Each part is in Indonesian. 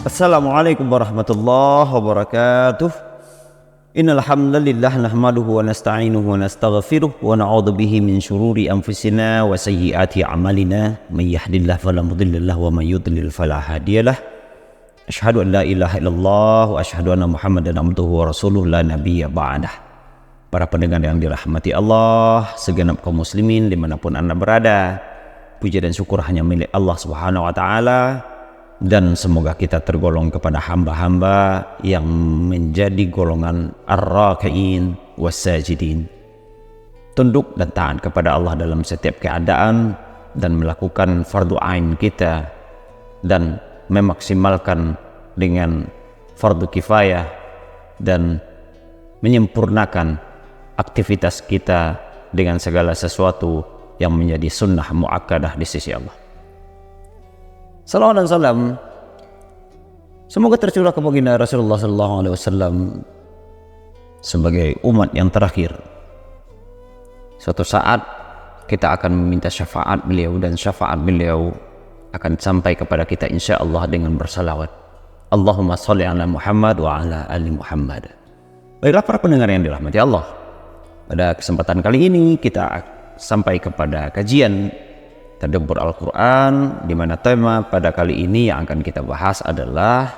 Assalamualaikum warahmatullahi wabarakatuh. Innal hamdalillah nahmaduhu wa nasta'inuhu wa nastaghfiruh wa na'udzu bihi min syururi anfusina wa sayyiati a'malina. May yahdihillahu fala mudilla lahu wa may yudlil fala hadiyalah. Asyhadu an la ilaha illallah wa asyhadu anna Muhammadan abduhu wa rasuluh la nabiyya ba'dah. Para pendengar yang dirahmati Allah, segenap kaum muslimin dimanapun Anda berada, puji dan syukur hanya milik Allah Subhanahu wa taala. Dan semoga kita tergolong kepada hamba-hamba yang menjadi golongan ar-raki'in was-sajidin, tunduk dan taat kepada Allah dalam setiap keadaan dan melakukan fardu ain kita dan memaksimalkan dengan fardu kifayah dan menyempurnakan aktivitas kita dengan segala sesuatu yang menjadi sunnah muakkadah di sisi Allah. Salawat dan salam semoga tercurah ke baginda Rasulullah SAW sebagai umat yang terakhir. Suatu saat kita akan meminta syafaat beliau dan syafaat beliau akan sampai kepada kita insya Allah dengan bersalawat. Allahumma sholli ala Muhammad wa ala ali Muhammad. Baiklah para pendengar yang dirahmati Allah, pada kesempatan kali ini kita sampai kepada kajian Tadabbur Al-Quran, di mana tema pada kali ini yang akan kita bahas adalah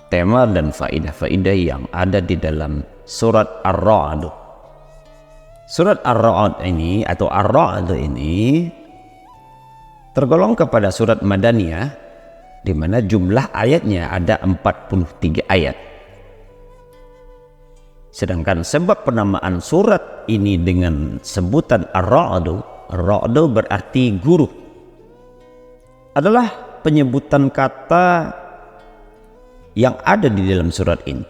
tema dan faidah-faidah yang ada di dalam surat Ar-Ra'd. Surat Ar-Ra'd ini atau Ar-Ra'd ini tergolong kepada surat Madaniyah, di mana jumlah ayatnya ada 43 ayat. Sedangkan sebab penamaan surat ini dengan sebutan Ar-Ra'd, Ra'du berarti guru, adalah penyebutan kata yang ada di dalam surat ini.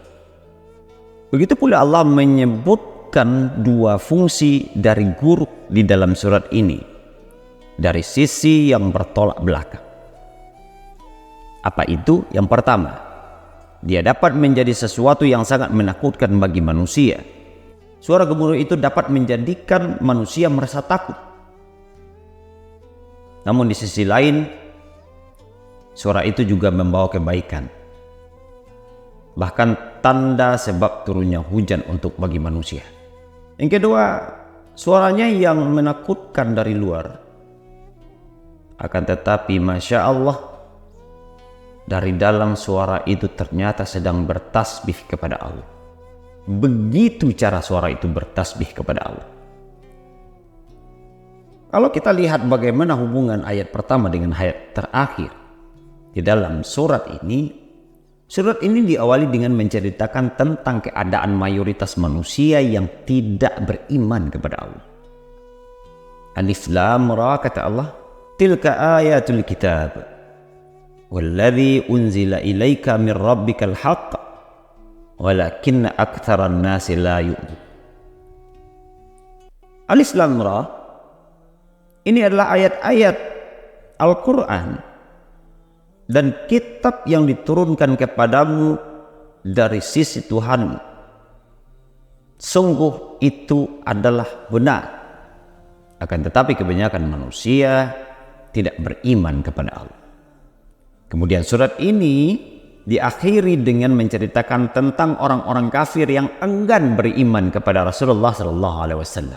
Begitu pula Allah menyebutkan dua fungsi dari guru di dalam surat ini dari sisi yang bertolak belakang. Apa itu? Yang pertama, dia dapat menjadi sesuatu yang sangat menakutkan bagi manusia. Suara gemuruh itu dapat menjadikan manusia merasa takut. Namun di sisi lain, suara itu juga membawa kebaikan, bahkan tanda sebab turunnya hujan untuk bagi manusia. Yang kedua, suaranya yang menakutkan dari luar, akan tetapi Masya Allah, dari dalam suara itu ternyata sedang bertasbih kepada Allah. Begitu cara suara itu bertasbih kepada Allah. Kalau kita lihat bagaimana hubungan ayat pertama dengan ayat terakhir di dalam surat ini diawali dengan menceritakan tentang keadaan mayoritas manusia yang tidak beriman kepada Allah. Alif Lam Ra, kata Allah, tilka ayatul kitab walladzi unzila ilaika min rabbikal haqq walakinna aktsaran nasi la yu'minun. Alif Lam Ra, ini adalah ayat-ayat Al-Quran dan kitab yang diturunkan kepadamu dari sisi Tuhan. Sungguh itu adalah benar. Akan tetapi kebanyakan manusia tidak beriman kepada Allah. Kemudian surat ini diakhiri dengan menceritakan tentang orang-orang kafir yang enggan beriman kepada Rasulullah SAW.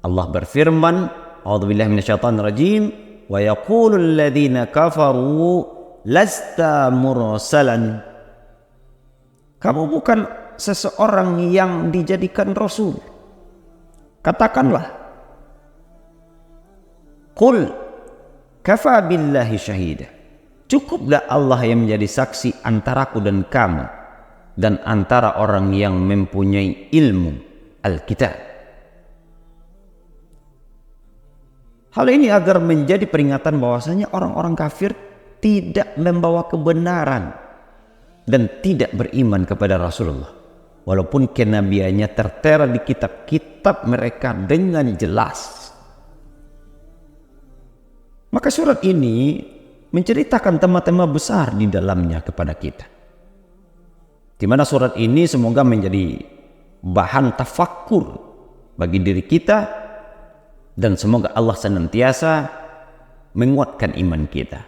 Allah berfirman, a'udzubillahi minasyaitonir rajim, wa yaqulul ladzina kafaru lasta mursalan. Kamu bukan seseorang yang dijadikan rasul. Katakanlah, qul kafa billahi syahida, cukuplah Allah yang menjadi saksi antaraku dan kamu dan antara orang yang mempunyai ilmu Alkitab. Hal ini agar menjadi peringatan bahwasanya orang-orang kafir tidak membawa kebenaran dan tidak beriman kepada Rasulullah, walaupun kenabiannya tertera di kitab-kitab mereka dengan jelas. Maka surat ini menceritakan tema-tema besar di dalamnya kepada kita, di mana surat ini semoga menjadi bahan tafakkur bagi diri kita, dan semoga Allah senantiasa menguatkan iman kita.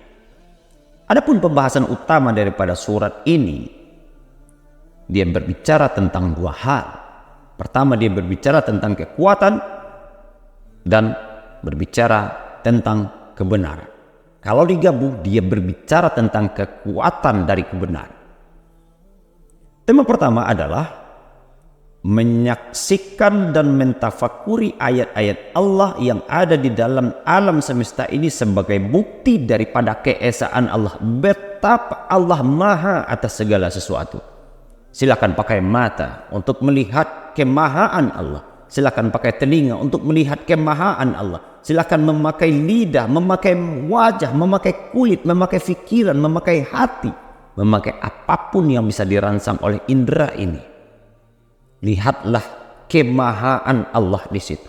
Adapun pembahasan utama daripada surat ini, dia berbicara tentang dua hal. Pertama, dia berbicara tentang kekuatan dan berbicara tentang kebenaran. Kalau digabung, dia berbicara tentang kekuatan dari kebenaran. Tema pertama adalah menyaksikan dan mentafakuri ayat-ayat Allah yang ada di dalam alam semesta ini sebagai bukti daripada keesaan Allah, betapa Allah maha atas segala sesuatu. Silakan pakai mata untuk melihat kemahaan Allah, silakan pakai telinga untuk melihat kemahaan Allah, silakan memakai lidah, memakai wajah, memakai kulit, memakai pikiran, memakai hati, memakai apapun yang bisa dirangsang oleh indera ini. Lihatlah kemahaan Allah di situ.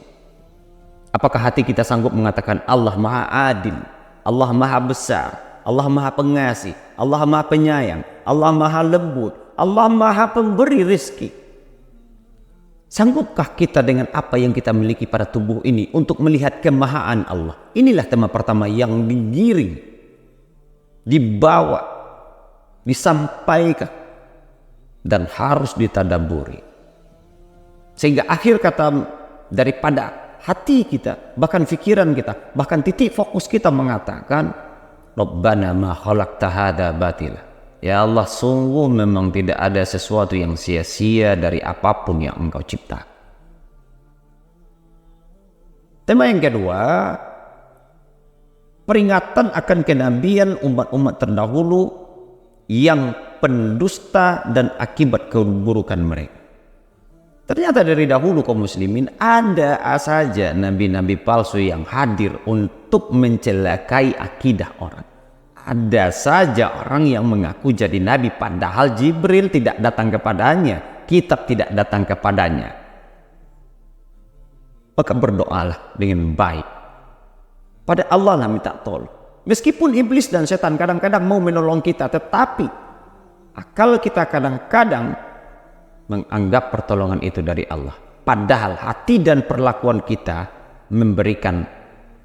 Apakah hati kita sanggup mengatakan Allah maha adil, Allah maha besar, Allah maha pengasih, Allah maha penyayang, Allah maha lembut, Allah maha pemberi rezeki? Sanggupkah kita dengan apa yang kita miliki pada tubuh ini untuk melihat kemahaan Allah? Inilah tema pertama yang digiring, dibawa, disampaikan, dan harus ditadaburi. Sehingga akhir kata daripada hati kita, bahkan pikiran kita, bahkan titik fokus kita mengatakan, Rabbana ma khalaqta hadza batila. Ya Allah, sungguh memang tidak ada sesuatu yang sia-sia dari apapun yang Engkau cipta. Tema yang kedua, peringatan akan kenabian umat-umat terdahulu yang pendusta dan akibat keburukan mereka. Ternyata dari dahulu kaum muslimin ada saja nabi-nabi palsu yang hadir untuk mencelakai akidah orang. Ada saja orang yang mengaku jadi nabi padahal Jibril tidak datang kepadanya, kitab tidak datang kepadanya. Maka berdoalah dengan baik. Pada Allah lah minta tolong. Meskipun iblis dan setan kadang-kadang mau menolong kita, tetapi akal kita kadang-kadang menganggap pertolongan itu dari Allah. Padahal hati dan perlakuan kita memberikan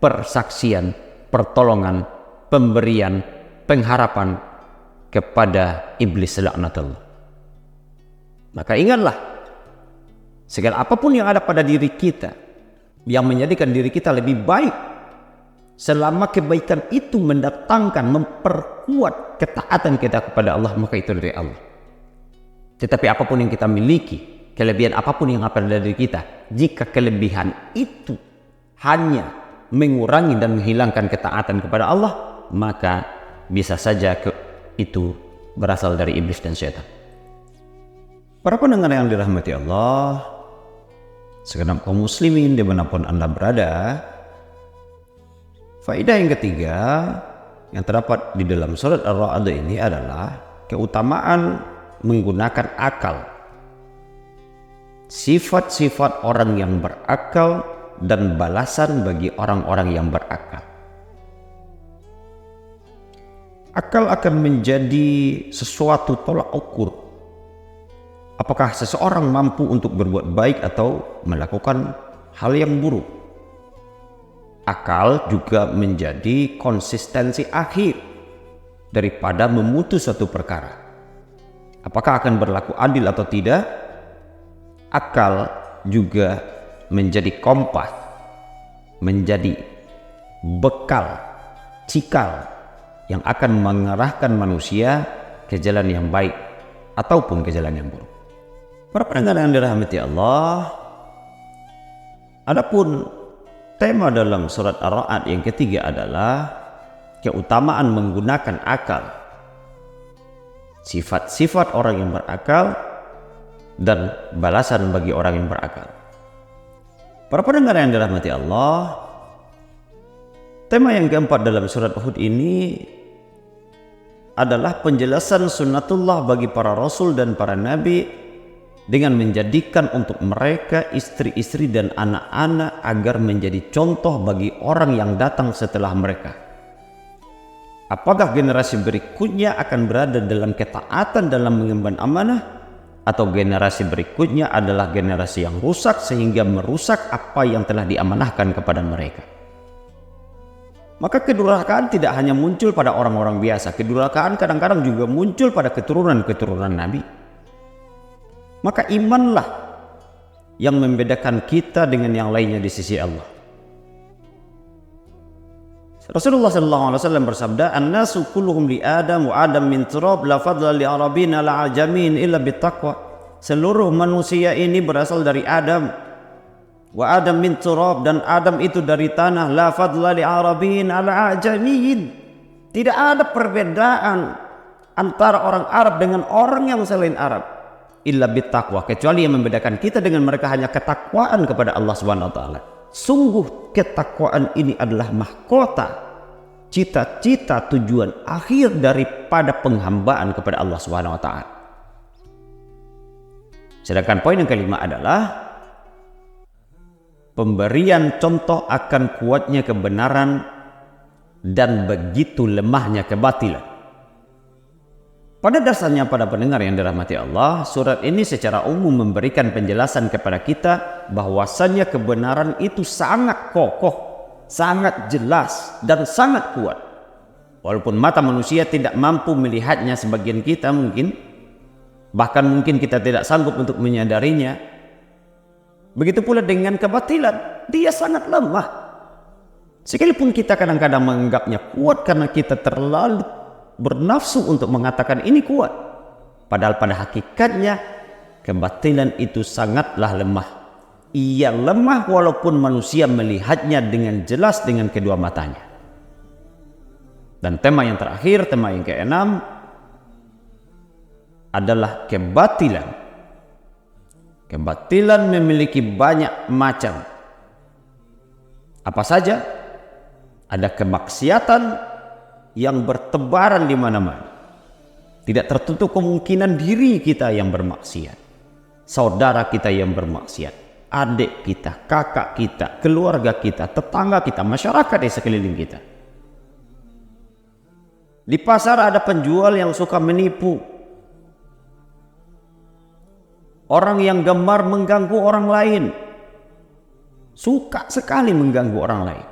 persaksian, pertolongan, pemberian, pengharapan kepada iblis laknatullah. Maka ingatlah, segala apapun yang ada pada diri kita yang menjadikan diri kita lebih baik, selama kebaikan itu mendatangkan, memperkuat ketaatan kita kepada Allah, maka itu dari Allah. Tetapi apapun yang kita miliki, kelebihan apapun yang ada dari kita, jika kelebihan itu hanya mengurangi dan menghilangkan ketaatan kepada Allah, maka bisa saja itu berasal dari iblis dan syaitan. Para pendengar yang dirahmati Allah, segenap kaum muslimin dimanapun Anda berada, faedah yang ketiga yang terdapat di dalam surat Ar-Ra'd ini adalah keutamaan menggunakan akal. Sifat-sifat orang yang berakal dan balasan bagi orang-orang yang berakal. Akal akan menjadi sesuatu tolak ukur apakah seseorang mampu untuk berbuat baik atau melakukan hal yang buruk. Akal juga menjadi konsistensi akhir daripada memutus suatu perkara. Apakah akan berlaku adil atau tidak? Akal juga menjadi kompas, menjadi bekal, cikal yang akan mengarahkan manusia ke jalan yang baik ataupun ke jalan yang buruk. Para pendengar yang dirahmati Allah, adapun tema dalam surat Ar-Ra'd yang ketiga adalah keutamaan menggunakan akal. Sifat-sifat orang yang berakal dan balasan bagi orang yang berakal. Para pendengar yang dirahmati Allah, tema yang keempat dalam surat Hud ini adalah penjelasan sunnatullah bagi para rasul dan para nabi dengan menjadikan untuk mereka istri-istri dan anak-anak agar menjadi contoh bagi orang yang datang setelah mereka. Apakah generasi berikutnya akan berada dalam ketaatan dalam mengemban amanah, atau generasi berikutnya adalah generasi yang rusak sehingga merusak apa yang telah diamanahkan kepada mereka? Maka kedurhakaan tidak hanya muncul pada orang-orang biasa, kedurhakaan kadang-kadang juga muncul pada keturunan-keturunan Nabi. Maka imanlah yang membedakan kita dengan yang lainnya di sisi Allah. Rasulullah SAW bersabda, "An-nasu kulluhum li Adam wa Adam min turab, la fadla li Arabin ala ajamin illa bittaqwa." Seluruh manusia ini berasal dari Adam. Wa Adam min turab, dan Adam itu dari tanah. La fadla li Arabin ala ajamin. Tidak ada perbedaan antara orang Arab dengan orang yang selain Arab. Illa bittaqwa, kecuali yang membedakan kita dengan mereka hanya ketakwaan kepada Allah Subhanahu wa taala. Sungguh ketakwaan ini adalah mahkota, cita-cita, tujuan akhir daripada penghambaan kepada Allah Subhanahu wa taala. Sedangkan poin yang kelima adalah pemberian contoh akan kuatnya kebenaran dan begitu lemahnya kebatilan. Pada dasarnya, pada pendengar yang dirahmati Allah, surat ini secara umum memberikan penjelasan kepada kita bahwasannya kebenaran itu sangat kokoh, sangat jelas, dan sangat kuat. Walaupun mata manusia tidak mampu melihatnya, sebagian kita mungkin, bahkan mungkin kita tidak sanggup untuk menyadarinya. Begitu pula dengan kebatilan, dia sangat lemah. Sekalipun kita kadang-kadang menganggapnya kuat karena kita terlalu bernafsu untuk mengatakan ini kuat, padahal pada hakikatnya kebatilan itu sangatlah lemah. Ia lemah walaupun manusia melihatnya dengan jelas dengan kedua matanya. Dan tema yang terakhir, tema yang keenam adalah kebatilan. Kebatilan memiliki banyak macam. Apa saja? Ada kemaksiatan yang bertebaran di mana-mana. Tidak tertutup kemungkinan diri kita yang bermaksiat, saudara kita yang bermaksiat, adik kita, kakak kita, keluarga kita, tetangga kita, masyarakat di sekeliling kita. Di pasar ada penjual yang suka menipu, orang yang gemar mengganggu orang lain, suka sekali mengganggu orang lain.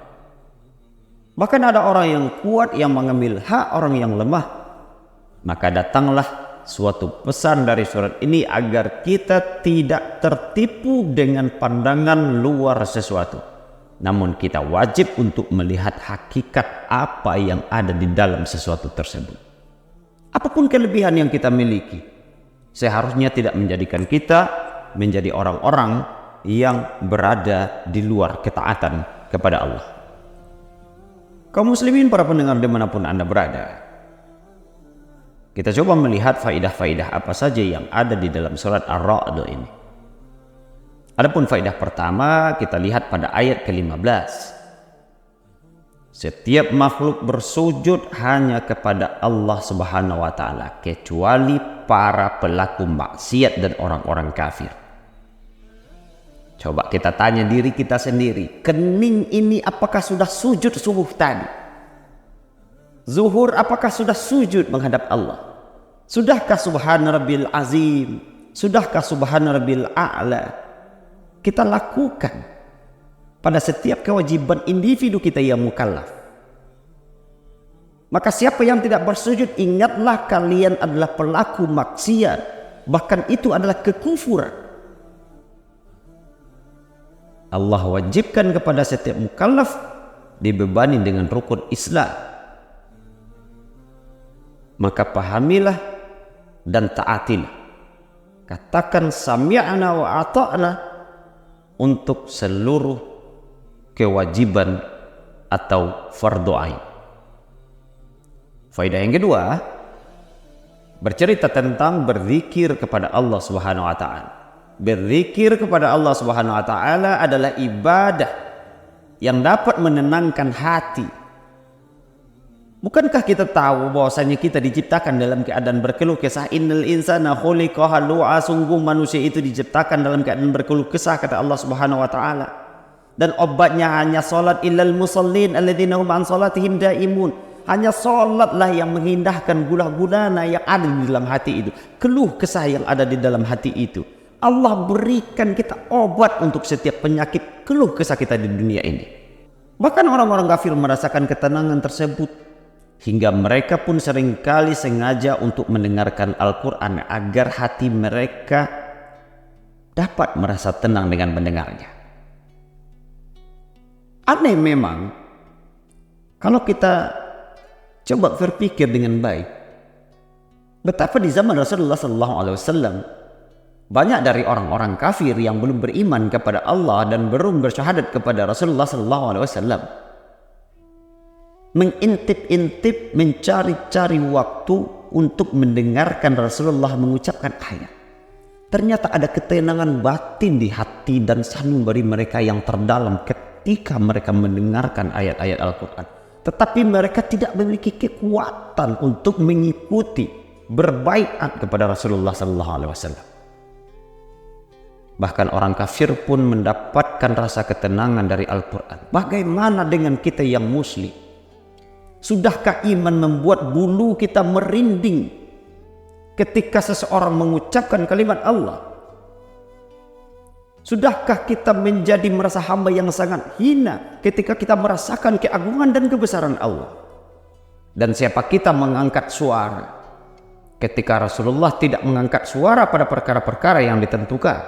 Bahkan ada orang yang kuat yang mengambil hak orang yang lemah. Maka datanglah suatu pesan dari surat ini agar kita tidak tertipu dengan pandangan luar sesuatu. Namun kita wajib untuk melihat hakikat apa yang ada di dalam sesuatu tersebut. Apapun kelebihan yang kita miliki, seharusnya tidak menjadikan kita menjadi orang-orang yang berada di luar ketaatan kepada Allah. Kaum muslimin, para pendengar dimanapun Anda berada, kita coba melihat faidah-faidah apa saja yang ada di dalam surat Ar-Ra'd ini. Adapun faidah pertama, kita lihat pada ayat ke-15. Setiap makhluk bersujud hanya kepada Allah Subhanahu wa taala, kecuali para pelaku maksiat dan orang-orang kafir. Coba kita tanya diri kita sendiri, kening ini apakah sudah sujud subuh tadi? Zuhur apakah sudah sujud menghadap Allah? Sudahkah subhana rabbil azim? Sudahkah subhana rabbil a'la? Kita lakukan pada setiap kewajiban individu kita yang mukallaf. Maka siapa yang tidak bersujud, ingatlah kalian adalah pelaku maksiat, bahkan itu adalah kekufuran. Allah wajibkan kepada setiap mukallaf dibebani dengan rukun Islam. Maka pahamilah dan taatilah. Katakan sami'na wa ata'na untuk seluruh kewajiban atau fardu ain. Faedah yang kedua bercerita tentang berzikir kepada Allah Subhanahu wa taala. Berzikir kepada Allah Subhanahu wa taala adalah ibadah yang dapat menenangkan hati. Bukankah kita tahu bahwasanya kita diciptakan dalam keadaan berkeluh kesah? Innal insana khuliqa halu'a, sungguh manusia itu diciptakan dalam keadaan berkeluh kesah, kata Allah Subhanahu wa taala. Dan obatnya hanya salat, illal musallin alladzina hum an salatihim daimun. Hanya salatlah yang mengindahkan guna-guna yang ada di dalam hati itu, keluh kesah yang ada di dalam hati itu. Allah berikan kita obat untuk setiap penyakit keluh kesah kita di dunia ini. Bahkan orang-orang kafir merasakan ketenangan tersebut, hingga mereka pun seringkali sengaja untuk mendengarkan Al-Quran agar hati mereka dapat merasa tenang dengan mendengarnya. Aneh memang, kalau kita coba berpikir dengan baik, betapa di zaman Rasulullah SAW banyak dari orang-orang kafir yang belum beriman kepada Allah dan belum bersyahadat kepada Rasulullah SAW mengintip-intip, mencari-cari waktu untuk mendengarkan Rasulullah mengucapkan ayat. Ternyata ada ketenangan batin di hati dan sanubari mereka yang terdalam ketika mereka mendengarkan ayat-ayat Al-Quran. Tetapi mereka tidak memiliki kekuatan untuk mengikuti, berbaiat kepada Rasulullah SAW. Bahkan orang kafir pun mendapatkan rasa ketenangan dari Al-Quran. Bagaimana dengan kita yang muslim? Sudahkah iman membuat bulu kita merinding ketika seseorang mengucapkan kalimat Allah? Sudahkah kita menjadi merasa hamba yang sangat hina ketika kita merasakan keagungan dan kebesaran Allah? Dan siapa kita mengangkat suara ketika Rasulullah tidak mengangkat suara pada perkara-perkara yang ditentukan?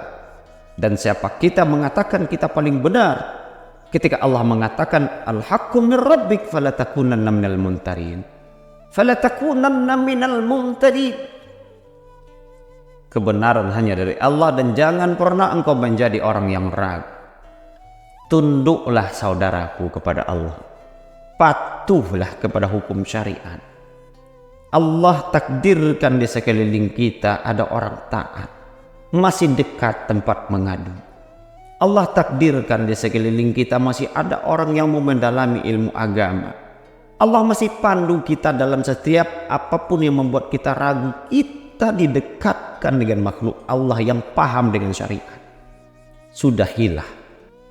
Dan siapa kita mengatakan kita paling benar ketika Allah mengatakan al-haqqu min rabbik falatakunanna minal mumtarin. Falatakunanna minal mumtarin. Kebenaran hanya dari Allah dan jangan pernah engkau menjadi orang yang ragu. Tunduklah saudaraku kepada Allah. Patuhlah kepada hukum syariat. Allah takdirkan di sekeliling kita ada orang taat, masih dekat tempat mengadu. Allah takdirkan di sekeliling kita masih ada orang yang mau mendalami ilmu agama. Allah masih pandu kita dalam setiap apapun yang membuat kita ragu. Kita didekatkan dengan makhluk Allah yang paham dengan syariat. Sudahilah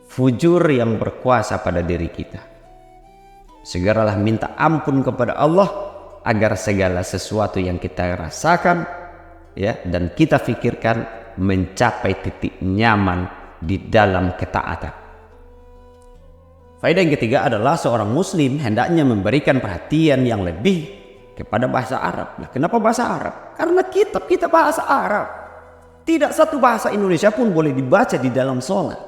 fujur yang berkuasa pada diri kita. Segeralah minta ampun kepada Allah agar segala sesuatu yang kita rasakan dan kita pikirkan mencapai titik nyaman di dalam ketaatan. Faedah yang ketiga adalah seorang muslim hendaknya memberikan perhatian yang lebih kepada bahasa Arab. Nah, kenapa bahasa Arab? Karena kitab kita bahasa Arab. Tidak satu bahasa Indonesia pun boleh dibaca di dalam sholat.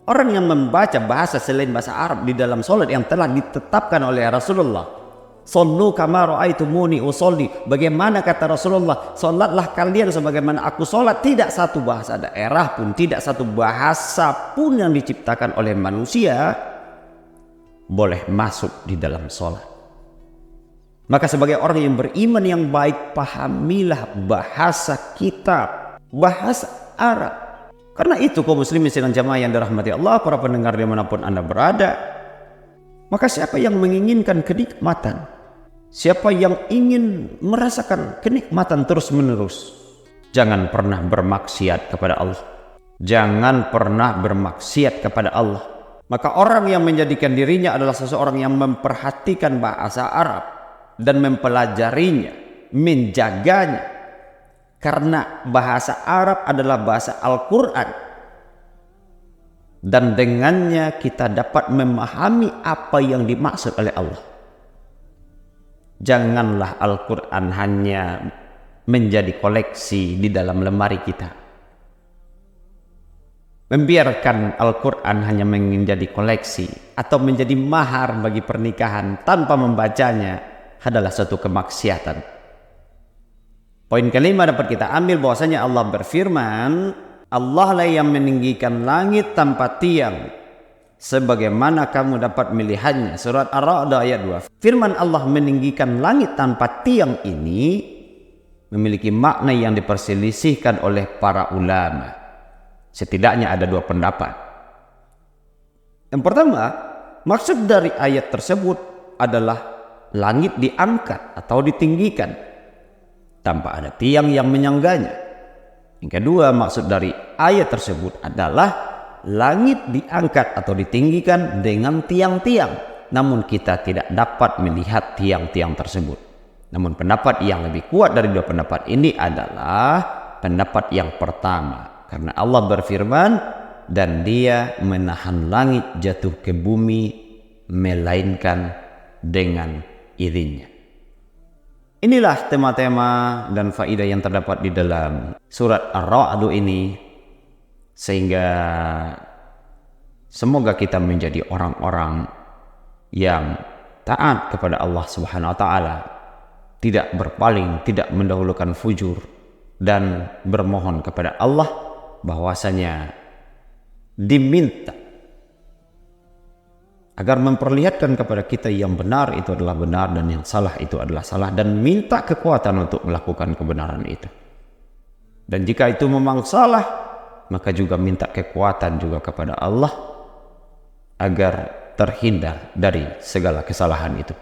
Orang yang membaca bahasa selain bahasa Arab di dalam sholat yang telah ditetapkan oleh Rasulullah, Sallu kama ra'aitumuni usolli. Bagaimana kata Rasulullah, salatlah kalian sebagaimana aku salat. Tidak satu bahasa daerah pun, tidak satu bahasa pun yang diciptakan oleh manusia boleh masuk di dalam salat. Maka sebagai orang yang beriman yang baik, pahamilah bahasa kitab, bahasa Arab. Karena itu kaum muslimin sidang jamaah yang dirahmati Allah, para pendengar dimanapun Anda berada, maka siapa yang menginginkan kenikmatan, siapa yang ingin merasakan kenikmatan terus-menerus, jangan pernah bermaksiat kepada Allah. Jangan pernah bermaksiat kepada Allah. Maka orang yang menjadikan dirinya adalah seseorang yang memperhatikan bahasa Arab dan mempelajarinya, menjaganya. Karena bahasa Arab adalah bahasa Al-Quran. Dan dengannya kita dapat memahami apa yang dimaksud oleh Allah. Janganlah Al-Quran hanya menjadi koleksi di dalam lemari kita. Membiarkan Al-Quran hanya menjadi koleksi atau menjadi mahar bagi pernikahan tanpa membacanya adalah suatu kemaksiatan. Poin kelima dapat kita ambil bahwasanya Allah berfirman, Allah lah yang meninggikan langit tanpa tiang, sebagaimana kamu dapat melihatnya. Surat Ar-Ra'd ayat 2. Firman Allah meninggikan langit tanpa tiang ini memiliki makna yang diperselisihkan oleh para ulama. Setidaknya ada dua pendapat. Yang pertama, maksud dari ayat tersebut adalah langit diangkat atau ditinggikan tanpa ada tiang yang menyangganya. Yang kedua, maksud dari ayat tersebut adalah langit diangkat atau ditinggikan dengan tiang-tiang, namun kita tidak dapat melihat tiang-tiang tersebut. Namun pendapat yang lebih kuat dari dua pendapat ini adalah pendapat yang pertama, karena Allah berfirman, dan Dia menahan langit jatuh ke bumi melainkan dengan izinnya. Inilah tema-tema dan faidah yang terdapat di dalam surat Ar-Ra'd ini, sehingga semoga kita menjadi orang-orang yang taat kepada Allah Subhanahu wa taala, tidak berpaling, tidak mendahulukan fujur, dan bermohon kepada Allah bahwasanya diminta agar memperlihatkan kepada kita yang benar itu adalah benar dan yang salah itu adalah salah, dan minta kekuatan untuk melakukan kebenaran itu. Dan jika itu memang salah, maka juga minta kekuatan juga kepada Allah agar terhindar dari segala kesalahan itu.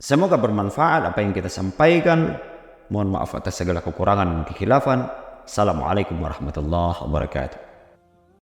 Semoga bermanfaat apa yang kita sampaikan. Mohon maaf atas segala kekurangan dan kekhilafan. Assalamualaikum warahmatullahi wabarakatuh.